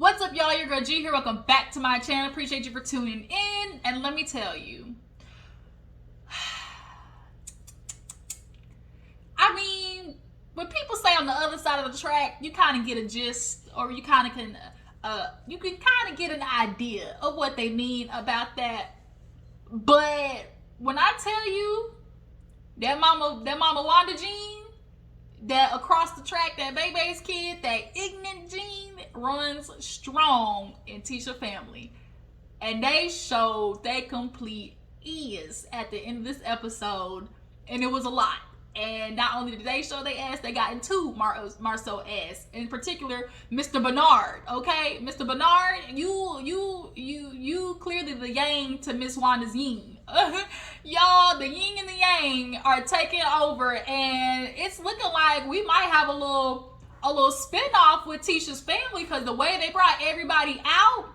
What's up, y'all? Your girl G here. Welcome back to my channel. Appreciate you for tuning in. And let me tell you, I mean, when people say on the other side of the track, you kind of get a gist, or you kind of can, you can kind of get an idea of what they mean about that. But when I tell you that mama Wanda Jean, that across the track, that baby's kid, that ignorant Jean runs strong in Tisha family. And they showed they complete is at the end of this episode, and it was a lot. And not only did they show their ass, they got into Marsau ass. In particular, Mr. Bernard. Okay, Mr. Bernard, you clearly the yang to Miss Wanda's yin. Y'all, the yin and the yang are taking over, and it's looking like we might have a little spinoff with Tisha's family, because the way they brought everybody out,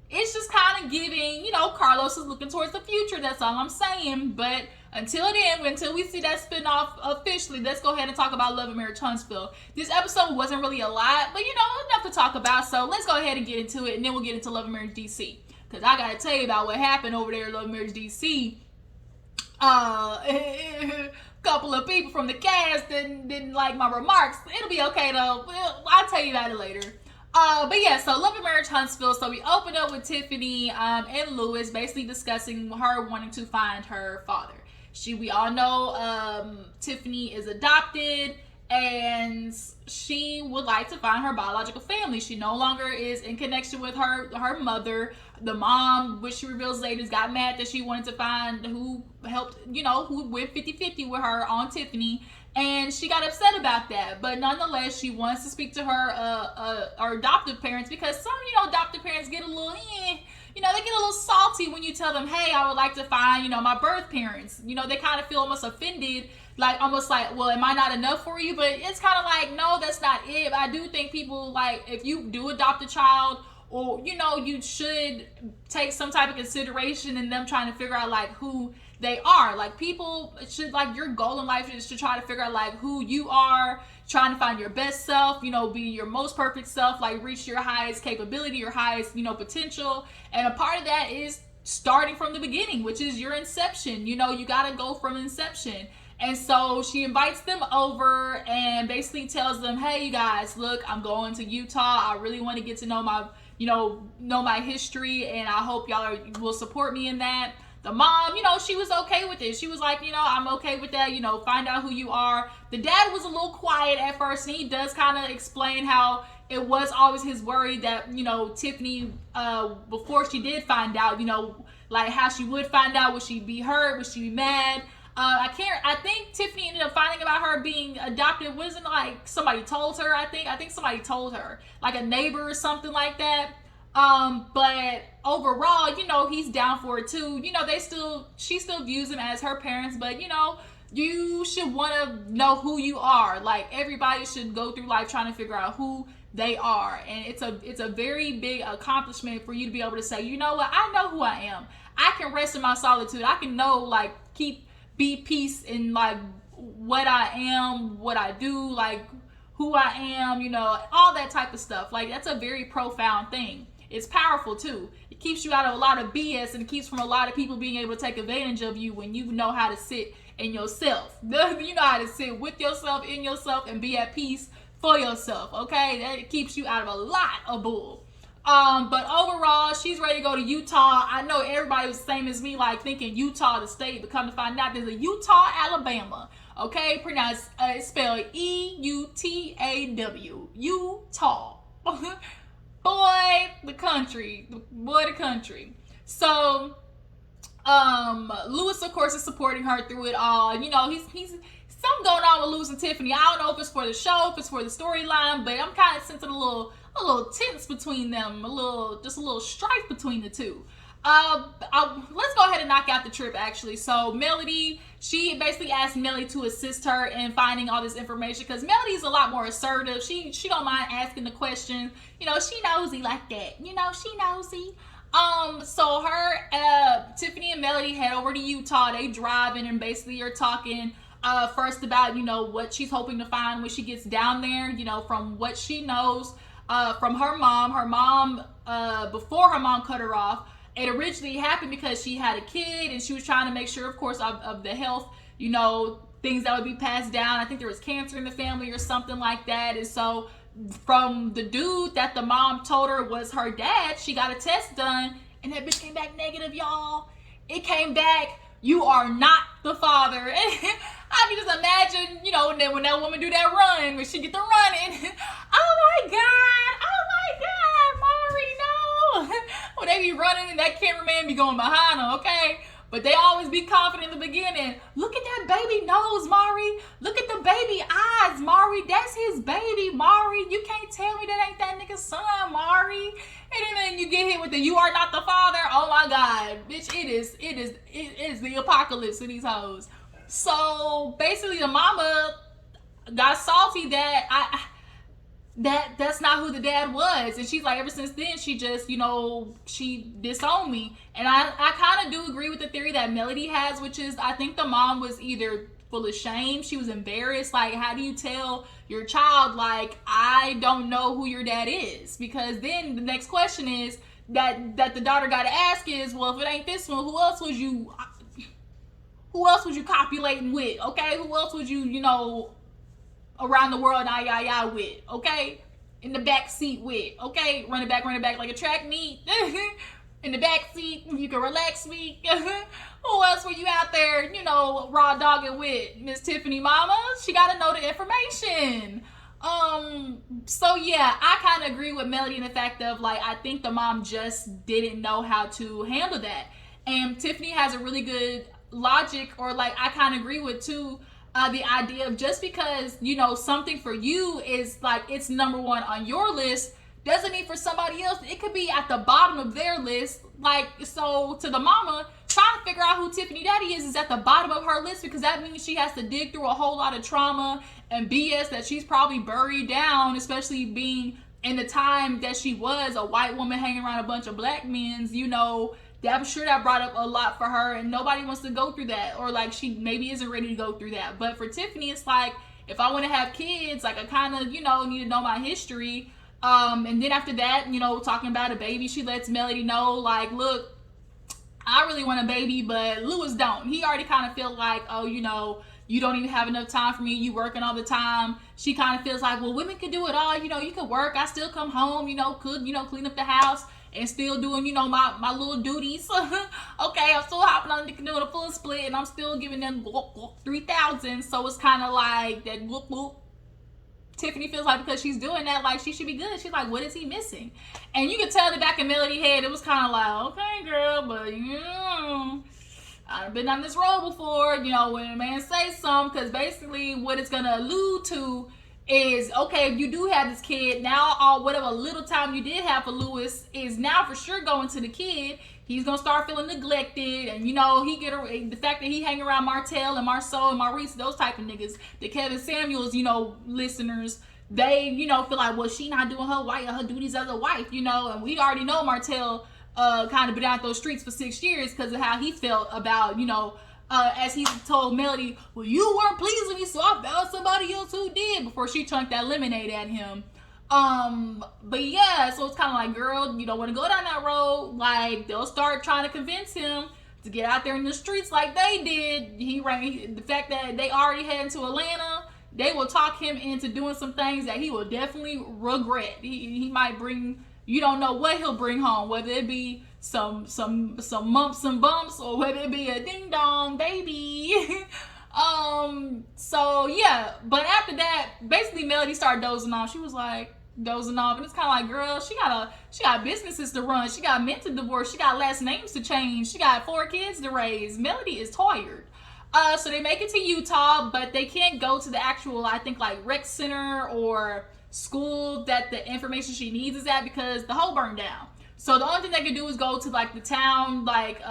it's just kind of giving, Carlos is looking towards the future. That's all I'm saying. But until then, until we see that spinoff officially, let's go ahead and talk about Love and Marriage Huntsville. This episode wasn't really a lot, but enough to talk about. So let's go ahead and get into it, and then we'll get into Love and Marriage DC. Because I got to tell you about what happened over there at Love and Marriage DC. A couple of people from the cast didn't like my remarks. It'll be okay though. I'll tell you about it later. But yeah, so Love and Marriage Huntsville. So we opened up with Tiffany and Louis basically discussing her wanting to find her father. We all know Tiffany is adopted, and she would like to find her biological family. She no longer is in connection with her mother. The mom, which she reveals later, got mad that she wanted to find who helped, who went 50-50 with her on Tiffany. And she got upset about that. But nonetheless, she wants to speak to her adoptive parents, because some, adoptive parents get a little, they get a little salty when you tell them, hey, I would like to find, my birth parents. They kind of feel almost offended, almost like, well, am I not enough for you? But it's kind of like, no, that's not it. I do think people, if you do adopt a child, or, you should take some type of consideration in them trying to figure out, who they are. People should, your goal in life is to try to figure out, who you are, trying to find your best self, be your most perfect self, reach your highest capability, your highest, potential. And a part of that is starting from the beginning, which is your inception. You got to go from inception. And so she invites them over and basically tells them, hey, you guys, look, I'm going to Eutaw. I really want to get to know my history, and I hope y'all will support me in that. The mom, she was okay with it. She was like, I'm okay with that, find out who you are. The dad was a little quiet at first, and he does kind of explain how it was always his worry that, Tiffany, before she did find out, how she would find out. Would she be hurt? Would she be mad? I think Tiffany ended up finding about her being adopted. Wasn't somebody told her, I think somebody told her, a neighbor or something like that. But overall, he's down for it too. She still views him as her parents, but you should want to know who you are. Everybody should go through life trying to figure out who they are. And it's a very big accomplishment for you to be able to say, you know what, I know who I am. I can rest in my solitude. I can know, be peace in what I am, what I do, who I am, all that type of stuff. That's a very profound thing. It's powerful too. It keeps you out of a lot of BS, and it keeps from a lot of people being able to take advantage of you when you know how to sit in yourself. You know how to sit with yourself, in yourself, and be at peace for yourself. Okay, that keeps you out of a lot of bull. But overall, she's ready to go to Eutaw. I know everybody was the same as me, thinking Utah the state, but come to find out there's a Eutaw, Alabama. Okay, pronounced, it's spelled E-U-T-A-W. Eutaw. Boy, the country. So, Louis, of course, is supporting her through it all. He's something going on with Louis and Tiffany. I don't know if it's for the show, if it's for the storyline, but I'm kind of sensing a little tense between them, just a little strife between the two. Let's go ahead and knock out the trip, actually. So Melody, she basically asked Melody to assist her in finding all this information, because Melody's a lot more assertive. She don't mind asking the question. She nosy like that. She nosy. So Tiffany and Melody head over to Eutaw. They driving and basically are talking first about, what she's hoping to find when she gets down there, from what she knows. from her mom. Her mom, before her mom cut her off, it originally happened because she had a kid and she was trying to make sure, of course, of the health, you know, things that would be passed down. I think there was cancer in the family or something like that. And so from the dude that the mom told her was her dad, she got a test done and that bitch came back negative, y'all. It came back, you are not the father. And I can just imagine, you know, when that woman do that run, when she get the running. Oh my God, Maury, no. When they be running and that cameraman be going behind them, okay? But they always be confident in the beginning. Look at that baby nose, Maury. Look at the baby eyes, Maury. That's his baby, Maury. You can't tell me that ain't that nigga's son, Maury. And then you get hit with the "you are not the father." Oh my God, bitch! It is the apocalypse for these hoes. So basically, the mama got salty that that's not who the dad was, and she's like, ever since then she just, you know, she disowned me. And I kind of do agree with the theory that Melody has, which is I think the mom was either full of shame, she was embarrassed. Like, how do you tell your child, like, I don't know who your dad is? Because then the next question is that the daughter got to ask is, well, if it ain't this one, who else was you copulating with? Okay, who else would you know, around the world, with, okay? In the back seat with, okay? Running back like a track meet. In the back seat, you can relax me. Who else were you out there, you know, raw dogging with? Miss Tiffany mama? She got to know the information. So yeah, I kind of agree with Melody in the fact of, like, I think the mom just didn't know how to handle that. And Tiffany has a really good logic, or like, I kind of agree with too, the idea of just because, you know, something for you is like, it's number one on your list, doesn't mean for somebody else it could be at the bottom of their list. Like, so to the mama, trying to figure out who Tiffany daddy is at the bottom of her list, because that means she has to dig through a whole lot of trauma and BS that she's probably buried down, especially being in the time that she was a white woman hanging around a bunch of black men, you know. I'm sure that brought up a lot for her, and nobody wants to go through that, or like she maybe isn't ready to go through that. But for Tiffany, it's like, if I want to have kids, like I kind of, you know, need to know my history. And then after that, you know, talking about a baby, she lets Melody know, like, look, I really want a baby, but Lewis don't. He already kind of feel like, oh, you know, you don't even have enough time for me. You working all the time. She kind of feels like, well, women can do it all. You know, you can work. I still come home, you know, could, you know, clean up the house and still doing, you know, my little duties. Okay, I'm still hopping on doing a full split, and I'm still giving them 3,000. So it's kind of like that. Tiffany feels like because she's doing that, like, she should be good. She's like, what is he missing? And you can tell the back of Melody's head, it was kind of like, okay, girl, but you know, I've been on this road before, you know, when a man says something, because basically what it's going to allude to is, okay, if you do have this kid, now all whatever little time you did have for Lewis is now for sure going to the kid. He's going to start feeling neglected, and, you know, the fact that he hang around Martell and Marsau and Maurice, those type of niggas, the Kevin Samuels, you know, listeners, they, you know, feel like, well, she not doing her duties as a wife, you know, and we already know Martell kind of been out those streets for 6 years because of how he felt about, you know, as he told Melody, well, you weren't pleasing me, so I found somebody else who did, before she chunked that lemonade at him. But yeah, so it's kind of like, girl, you don't want to go down that road. Like, they'll start trying to convince him to get out there in the streets like they did. The fact that they already heading to Atlanta, they will talk him into doing some things that he will definitely regret. He might bring, you don't know what he'll bring home, whether it be some mumps and bumps, or whether it be a ding dong baby. So yeah, but after that, basically Melody started dozing off. She was like dozing off, and it's kind of like, girl, she got businesses to run, she got men to divorce, she got last names to change, she got 4 kids to raise. Melody is tired. So they make it to Eutaw, but they can't go to the actual, I think, like, rec center or school that the information she needs is at, because the whole burned down. So the only thing they can do is go to, like, the town, like,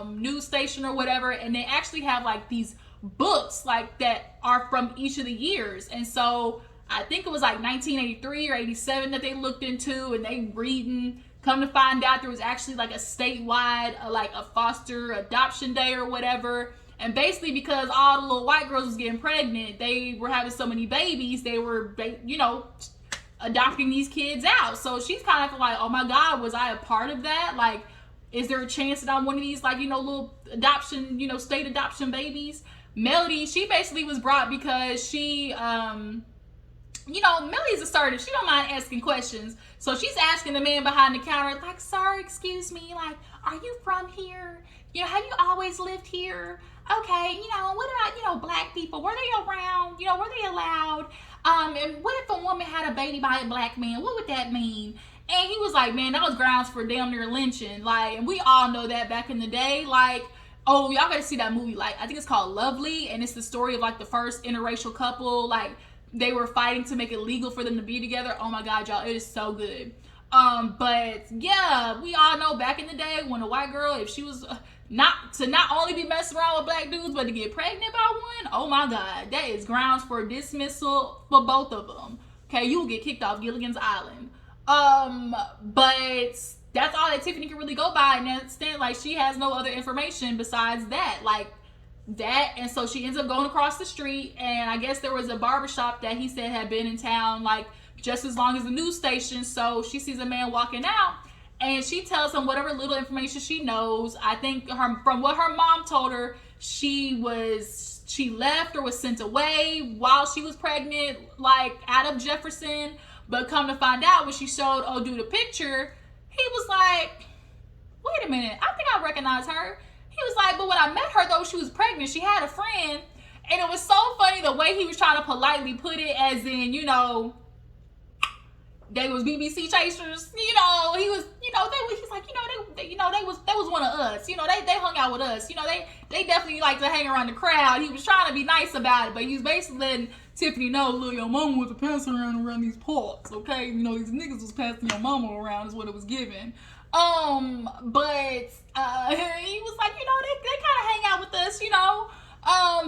news station or whatever, and they actually have, like, these books, like, that are from each of the years. And so I think it was like 1983 or 87 that they looked into, and they reading. Come to find out, there was actually like a statewide, like a foster adoption day or whatever. And basically, because all the little white girls was getting pregnant, they were having so many babies, they were, you know, adopting these kids out. So she's kind of like, oh my God, was I a part of that? Like, is there a chance that I'm one of these, like, little adoption, state adoption babies? Melody, she basically was brought because she, Melody's assertive. She don't mind asking questions. So she's asking the man behind the counter, like, sir, excuse me, like, are you from here? Have you always lived here? Okay, what about, black people? Were they around? Were they allowed? And what if a woman had a baby by a black man? What would that mean? And he was like, man, that was grounds for damn near lynching. Like, and we all know that back in the day. Like, oh, y'all gotta see that movie. Like, I think it's called Lovely. And it's the story of, like, the first interracial couple. Like, they were fighting to make it legal for them to be together. Oh my God, y'all, it is so good. But yeah, we all know back in the day when a white girl, if she was not only be messing around with black dudes, but to get pregnant by one, oh my God, that is grounds for dismissal for both of them. Okay, you will get kicked off Gilligan's Island. But that's all that Tiffany can really go by, and instead, like, she has no other information besides that, like that. And so she ends up going across the street, and I guess there was a barbershop that he said had been in town, like, just as long as the news station. So she sees a man walking out, and she tells him whatever little information she knows. I think from what her mom told her, she left or was sent away while she was pregnant, like, out of Jefferson. But come to find out, when she showed Odu the picture, he was like, wait a minute, I think I recognize her. He was like, but when I met her, though, she was pregnant. She had a friend. And it was so funny the way he was trying to politely put it, as in, they was BBC chasers. He was, he's like, they was one of us. They hung out with us. They definitely like to hang around the crowd. He was trying to be nice about it, but he was basically letting Tiffany know, look, your mama was passing around these parts, okay? These niggas was passing your mama around is what it was given. But he was like, they kind of hang out with us,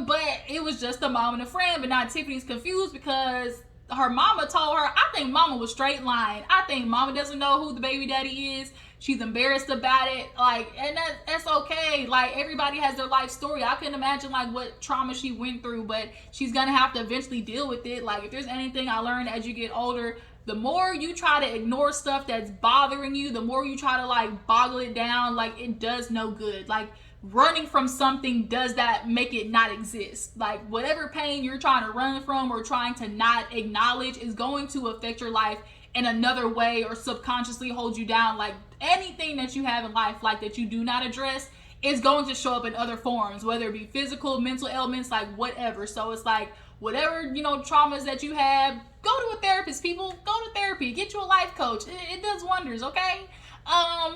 but it was just a mom and a friend. But now Tiffany's confused because her mama told her, I think mama was straight lying. I think mama doesn't know who the baby daddy is. She's embarrassed about it. Like, and that's okay. Like, everybody has their life story. I couldn't imagine, like, what trauma she went through, but she's gonna have to eventually deal with it. Like, if there's anything I learned as you get older, the more you try to ignore stuff that's bothering you, the more you try to, like, boggle it down, like, it does no good. Like, running from something, does that make it not exist? Like, whatever pain you're trying to run from or trying to not acknowledge is going to affect your life in another way or subconsciously hold you down. Like, anything that you have in life, like, that you do not address is going to show up in other forms, whether it be physical, mental ailments, like, whatever. So it's like, whatever, traumas that you have, go to a therapist, people. Go to therapy. Get you a life coach. It does wonders, okay?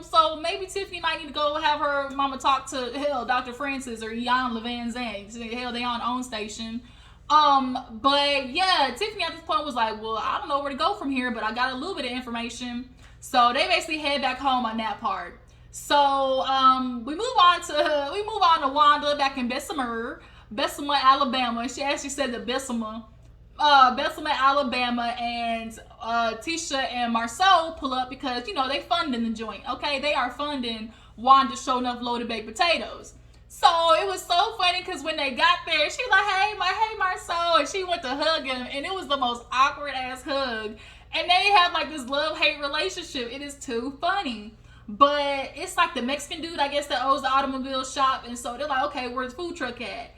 So maybe Tiffany might need to go have her mama talk to, Dr. Francis or Ian Levan-Zang. Hell, they on own station. But yeah, Tiffany at this point was like, well, I don't know where to go from here, but I got a little bit of information. So they basically head back home on that part. So, we move on to Wanda back in Bessemer, Alabama. She actually said that Bessemer, Alabama, and Tisha and Marsau pull up because, they funding the joint, okay? They are funding Wanda showing up loaded baked potatoes. So it was so funny because when they got there, she was like, hey, Marsau, and she went to hug him, and it was the most awkward ass hug. And they have, like, this love-hate relationship. It is too funny. But it's like the Mexican dude, I guess, that owns the automobile shop, and so they're like, okay, where's the food truck at?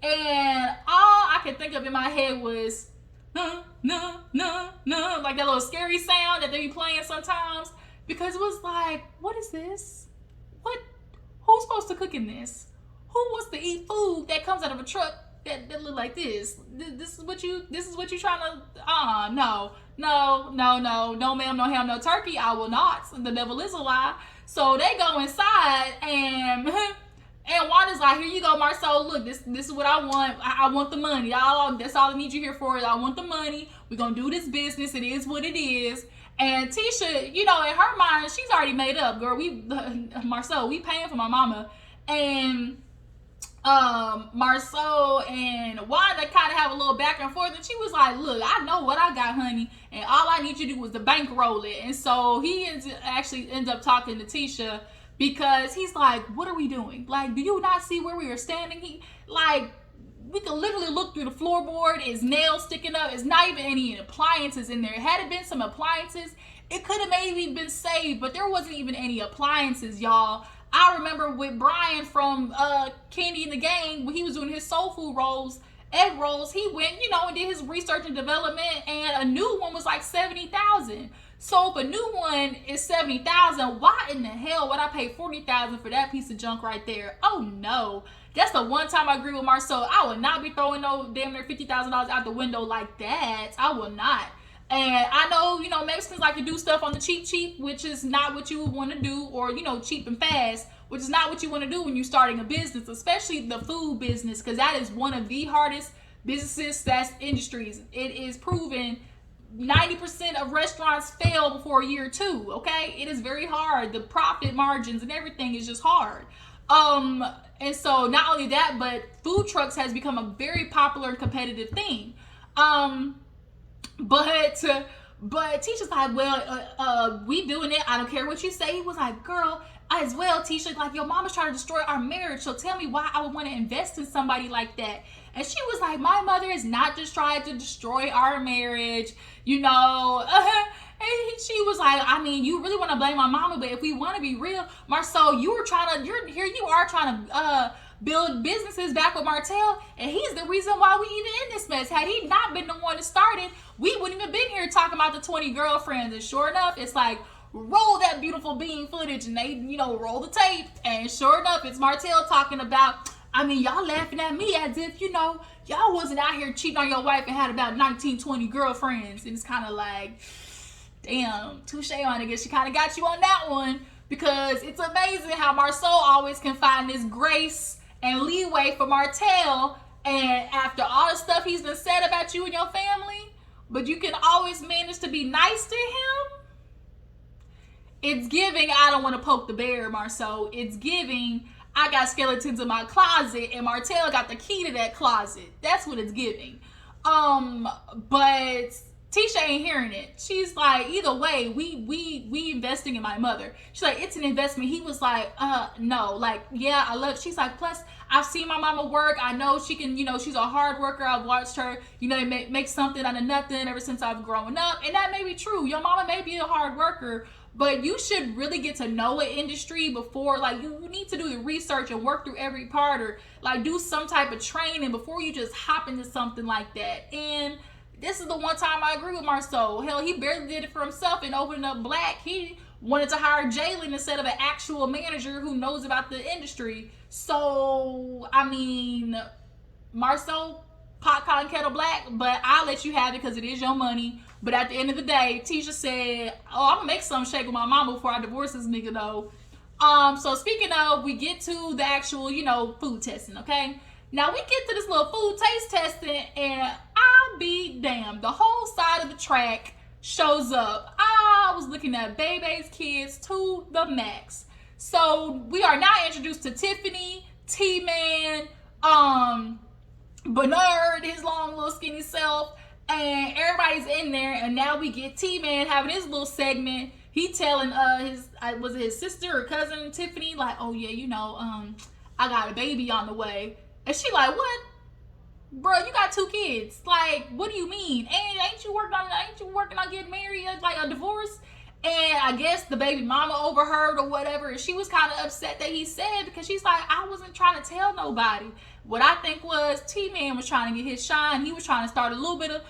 And all I could think of in my head was, no, like that little scary sound that they be playing sometimes, because it was like, what is this? Who's supposed to cook in this? Who wants to eat food that comes out of a truck that look like this? This is what you trying to, no, ma'am, no ham, no turkey, I will not. The devil is a lie. So they go inside, and Wanda's like, here you go, Marsau, look, this is what I want. I want the money. That's all I need you here for. I want the money. We're going to do this business. It is what it is. And Tisha, in her mind, she's already made up, girl. Marsau, we paying for my mama. And Marsau and Wanda kind of have a little back and forth, and she was like, look, I know what I got, honey, and all I need you to do was to bankroll it. And so he ends up talking to Tisha, because he's like, what are we doing? Like, do you not see where we are standing? we can literally look through the floorboard. It's nails sticking up. It's not even any appliances in there. Had it been some appliances, it could have maybe been saved, but there wasn't even any appliances, y'all. I remember with Brian from Candy and the Gang, when he was doing his soul food rolls, egg rolls, he went, and did his research and development, and a new one was like $70,000. So if a new one is $70,000, why in the hell would I pay $40,000 for that piece of junk right there? Oh no. That's the one time I agree with Marsau. I would not be throwing no damn near $50,000 out the window like that. I will not. And I know, Mexicans like to do stuff on the cheap, which is not what you would want to do, or, cheap and fast, which is not what you want to do when you're starting a business, especially the food business, because that is one of the hardest businesses, that's industries. It is proven 90% of restaurants fail before year 2, okay? It is very hard. The profit margins and everything is just hard. And so not only that, but food trucks has become a very popular and competitive thing. But Tisha's like, well, we doing it. I don't care what you say. He was like, girl, as well, Tisha, like, your mama's trying to destroy our marriage. So tell me why I would want to invest in somebody like that. And she was like, my mother is not just trying to destroy our marriage, And she was like, I mean, you really want to blame my mama, but if we want to be real, Marsau, you are trying to build businesses back with Martell, and he's the reason why we even in this mess. Had he not been the one that started, we wouldn't even been here talking about the 20 girlfriends. And sure enough, it's like, roll that beautiful bean footage, and they, roll the tape, and sure enough, it's Martell talking about, I mean, y'all laughing at me as if, y'all wasn't out here cheating on your wife and had about 19, 20 girlfriends. And it's kind of like, damn, touche on it. I guess she kind of got you on that one, because it's amazing how Marsau always can find this grace and leeway for Martell, and after all the stuff he's been said about you and your family, but you can always manage to be nice to him. It's giving, I don't want to poke the bear, Marsau. It's giving, I got skeletons in my closet, and Martell got the key to that closet. That's what it's giving. But Tisha ain't hearing it. She's like, either way, we investing in my mother. She's like, it's an investment. He was like, no, like, yeah, I love. She's like, plus, I've seen my mama work. I know she can, she's a hard worker. I've watched her, make something out of nothing ever since I've grown up. And that may be true. Your mama may be a hard worker, but you should really get to know an industry before, like, you need to do the research and work through every part, or like do some type of training before you just hop into something like that. And this is the one time I agree with Marsau. Hell, he barely did it for himself and opening up Black. He wanted to hire Jalen instead of an actual manager who knows about the industry. So, I mean, Marsau, pot, cotton, kettle black, but I'll let you have it because it is your money. But at the end of the day, Tisha said, I'm going to make some shake with my mama before I divorce this nigga, though. So speaking of, we get to the actual, food testing, okay? Now, we get to this little food taste testing, and I'll be damned. The whole side of the track shows up. I was looking at Bebe's kids to the max. So, we are now introduced to Tiffany, T-Man, Bernard, his long, little, skinny self, and everybody's in there, and now we get T-Man having his little segment. He telling was it his sister or cousin, Tiffany, like, oh, yeah, I got a baby on the way. And she like, what? Bro, you got 2 kids. Like, what do you mean? And ain't you working on getting married, like a divorce? And I guess the baby mama overheard or whatever, and she was kind of upset that he said, because she's like, I wasn't trying to tell nobody. What I think was T-Man was trying to get his shine. He was trying to start a little bit of,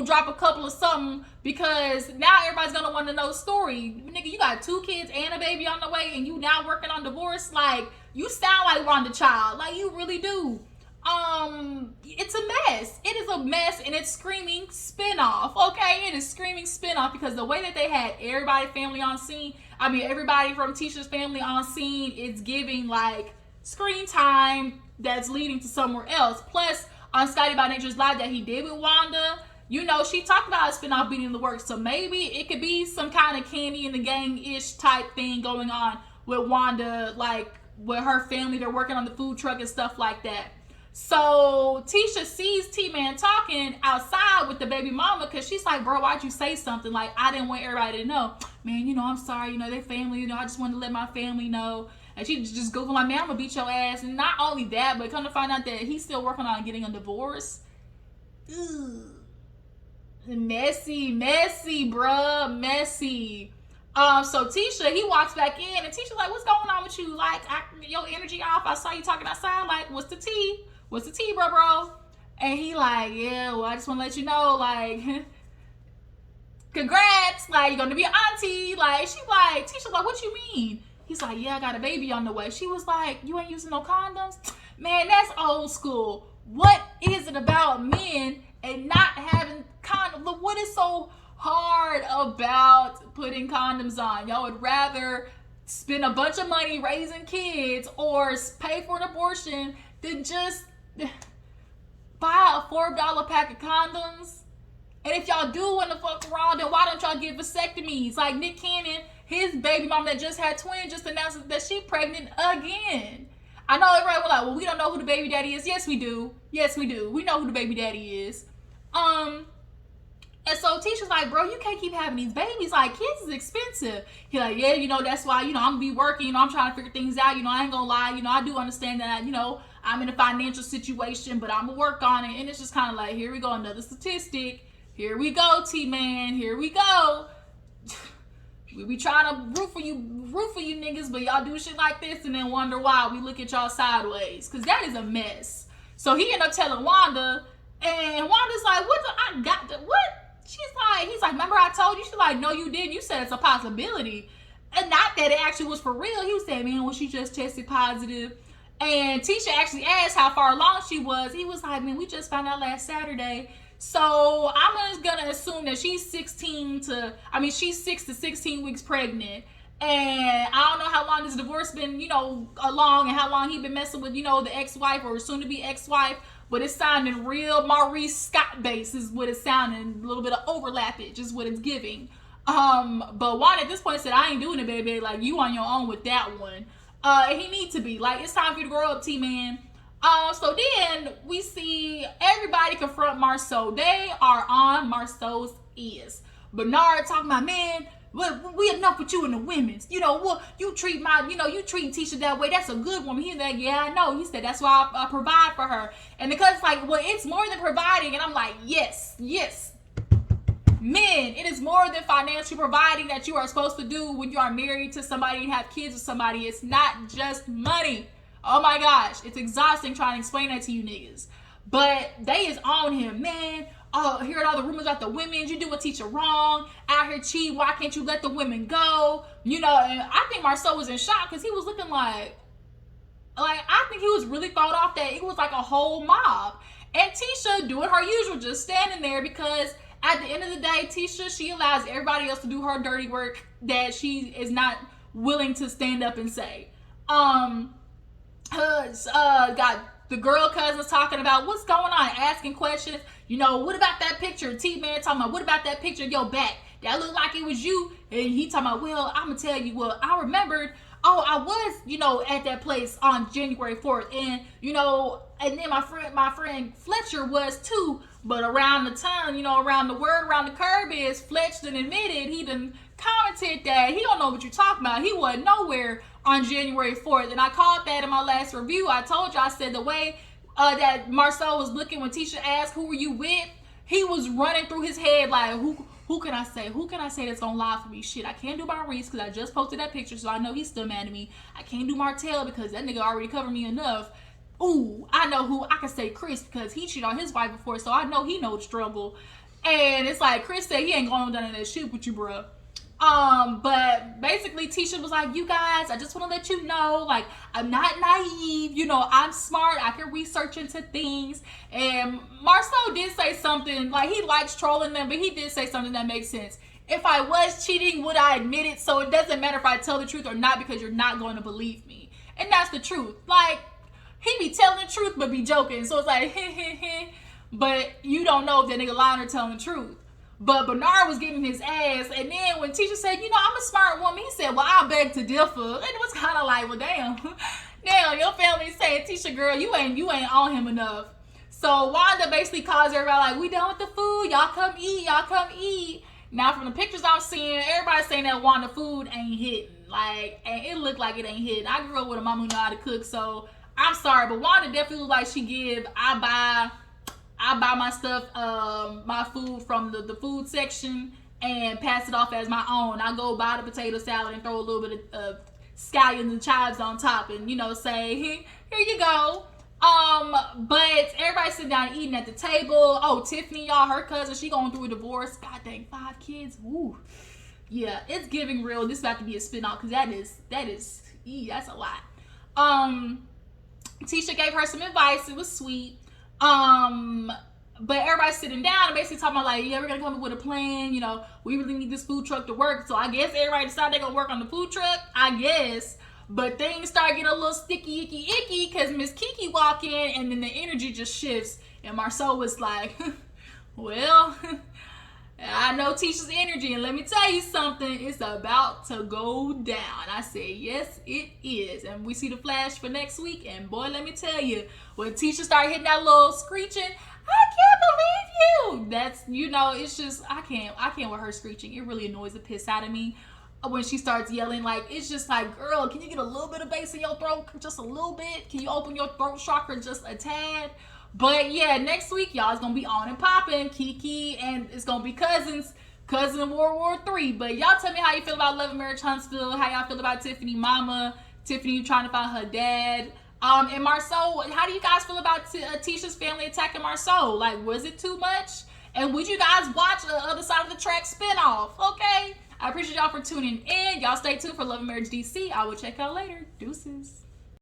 drop a couple of something, because now everybody's going to want to know the story. Nigga, you got 2 kids and a baby on the way, and you now working on divorce? Like, you sound like Wanda Child. Like, you really do. It's a mess. It is a mess, and it's screaming spinoff, okay? It is screaming spinoff, because the way that they had everybody family on scene, everybody from Tisha's family on scene, it's giving, like, screen time that's leading to somewhere else. Plus, on Scotty by Nature's Live that he did with Wanda, she talked about a spinoff being in the works, so maybe it could be some kind of Candy and the Gang-ish type thing going on with Wanda, like, with her family. They're working on the food truck and stuff like that. So Tisha sees T-Man talking outside with the baby mama because she's like, bro, why'd you say something? Like, I didn't want everybody to know. Man, I'm sorry, they family, I just wanted to let my family know. And she just Googled, like, man, I'm gonna beat your ass. And not only that, but come to find out that he's still working on getting a divorce. Ugh. Messy, bruh, messy. So Tisha, he walks back in, and Tisha's like, what's going on with you? Like, your energy off. I saw you talking outside. Like, what's the tea? What's the tea, bro? And he like, yeah, well, I just want to let you know, like, congrats. Like, you're going to be an auntie. Like, Tisha's like, what you mean? He's like, yeah, I got a baby on the way. She was like, you ain't using no condoms? Man, that's old school. What is it about men and not having condoms? What is so hard about putting condoms on? Y'all would rather spend a bunch of money raising kids or pay for an abortion than just buy a $4 pack of condoms. And if y'all do want to fuck around, then why don't y'all get vasectomies? Like Nick Cannon, his baby mom that just had twins just announced that she's pregnant again. I know everybody was like, well, we don't know who the baby daddy is. Yes, we do. We know who the baby daddy is. And so Tisha's like, bro, you can't keep having these babies. Like, kids is expensive. He's like, yeah, that's why, I'm going to be working. I'm trying to figure things out. I ain't going to lie. I do understand that, I'm in a financial situation, but I'm going to work on it. And it's just kind of like, here we go, another statistic. Here we go, T-Man. Here we go. We be trying to root for you niggas, but y'all do shit like this and then wonder why we look at y'all sideways. Because that is a mess. So he ended up telling Wanda, and Wanda's like, what? He's like, remember I told you? She's like, no, you didn't. You said it's a possibility. And not that it actually was for real. He was saying, man, well, she just tested positive. And Tisha actually asked how far along she was. He was like, man, we just found out last Saturday. So I'm just going to assume that she's 6 to 16 weeks pregnant. And I don't know how long this divorce been, along and how long he been messing with, the ex-wife or soon to be ex-wife. But it's sounding real Maurice Scott based is what it's sounding. A little bit of overlappage is what it's giving. But Wanda at this point said, I ain't doing it, baby. Like, you on your own with that one. He needs to be. Like, it's time for you to grow up, T-Man. So then we see everybody confront Marsau. They are on Marsau's ears. Bernard talking about, man, we enough with you and the women's. You treat you treat Tisha that way. That's a good woman. He's like, yeah, I know. He said, that's why I provide for her. And because it's like, well, it's more than providing. And I'm like, yes. Men, it is more than financially providing that you are supposed to do when you are married to somebody and have kids with somebody. It's not just money. Oh my gosh. It's exhausting trying to explain that to you niggas. But they is on him, man. Oh, hearing all the rumors about the women, you do a teacher wrong, out here cheating, why can't you let the women go? And I think Marsau was in shock because he was looking like I think he was really thought off that it was like a whole mob. And Tisha doing her usual, just standing there because at the end of the day, Tisha, she allows everybody else to do her dirty work that she is not willing to stand up and say. Got the girl cousins talking about what's going on, asking questions. What about that picture? T-Man talking about, what about that picture of your back? That looked like it was you. And he talking about, well, I'm going to tell you, well, I remembered, I was, at that place on January 4th. And, and then my friend Fletcher was too. But around the time, around the word, around the curb is Fletch done admitted, he done commented that he don't know what you're talking about. He wasn't nowhere on January 4th. And I called that in my last review. I told you, I said the way that Marsau was looking when Tisha asked, who were you with? He was running through his head like, who can I say? Who can I say that's gonna lie for me? Shit, I can't do Maurice because I just posted that picture, so I know he's still mad at me. I can't do Martell because that nigga already covered me enough. Ooh, I know who. I can say Chris because he cheated on his wife before, so I know he knows the struggle. And it's like, Chris said he ain't going down in that shit with you, bro. But basically Tisha was like, you guys, I just want to let you know, like, I'm not naive, I'm smart, I can research into things. And Marsau did say something, like, he likes trolling them, but he did say something that makes sense. If I was cheating, would I admit it? So it doesn't matter if I tell the truth or not because you're not going to believe me. And that's the truth. Like, he be telling the truth but be joking. So it's like, but you don't know if that nigga lying or telling the truth. But Bernard was getting his ass. And then when Tisha said, I'm a smart woman, he said, well, I beg to differ. And it was kind of like, well, damn. Now your family saying, Tisha, girl, you ain't on him enough. So Wanda basically calls everybody like, we done with the food. Y'all come eat. Y'all come eat. Now from the pictures I'm seeing, everybody's saying that Wanda food ain't hitting. Like, and it looked like it ain't hitting. I grew up with a mama who know how to cook, so I'm sorry, but Wanda definitely look like she give. I buy my stuff, my food from the food section and pass it off as my own. I go buy the potato salad and throw a little bit of scallions and chives on top, and say, here you go. But everybody sitting down eating at the table. Oh, Tiffany, y'all, her cousin, she going through a divorce. God dang, 5 kids. Ooh. Yeah, it's giving real. This is about to be a spin-off because that's a lot. Tisha gave her some advice. It was sweet. But everybody's sitting down and basically talking about like, yeah, we're gonna come up with a plan. We really need this food truck to work. So I guess everybody decided they're gonna work on the food truck. I guess. But things start getting a little sticky, icky because Miss Kiki walk in and then the energy just shifts. And Marsau was like, well, I know Tisha's energy, and let me tell you something, it's about to go down. I said, yes, it is. And we see the flash for next week, and boy, let me tell you, when Tisha started hitting that little screeching, I can't believe you. That's, it's just, I can't with her screeching. It really annoys the piss out of me when she starts yelling. Like, it's just like, girl, can you get a little bit of bass in your throat? Just a little bit? Can you open your throat chakra just a tad? But yeah, next week, y'all, it's going to be on and popping. Kiki, and it's going to be cousin in World War III. But y'all tell me how you feel about Love and Marriage Huntsville. How y'all feel about Tiffany mama. Tiffany trying to find her dad. And Marsau, how do you guys feel about Tisha's family attacking Marsau? Like, was it too much? And would you guys watch the Other Side of the Track spinoff? Okay. I appreciate y'all for tuning in. Y'all stay tuned for Love and Marriage DC. I will check out later. Deuces.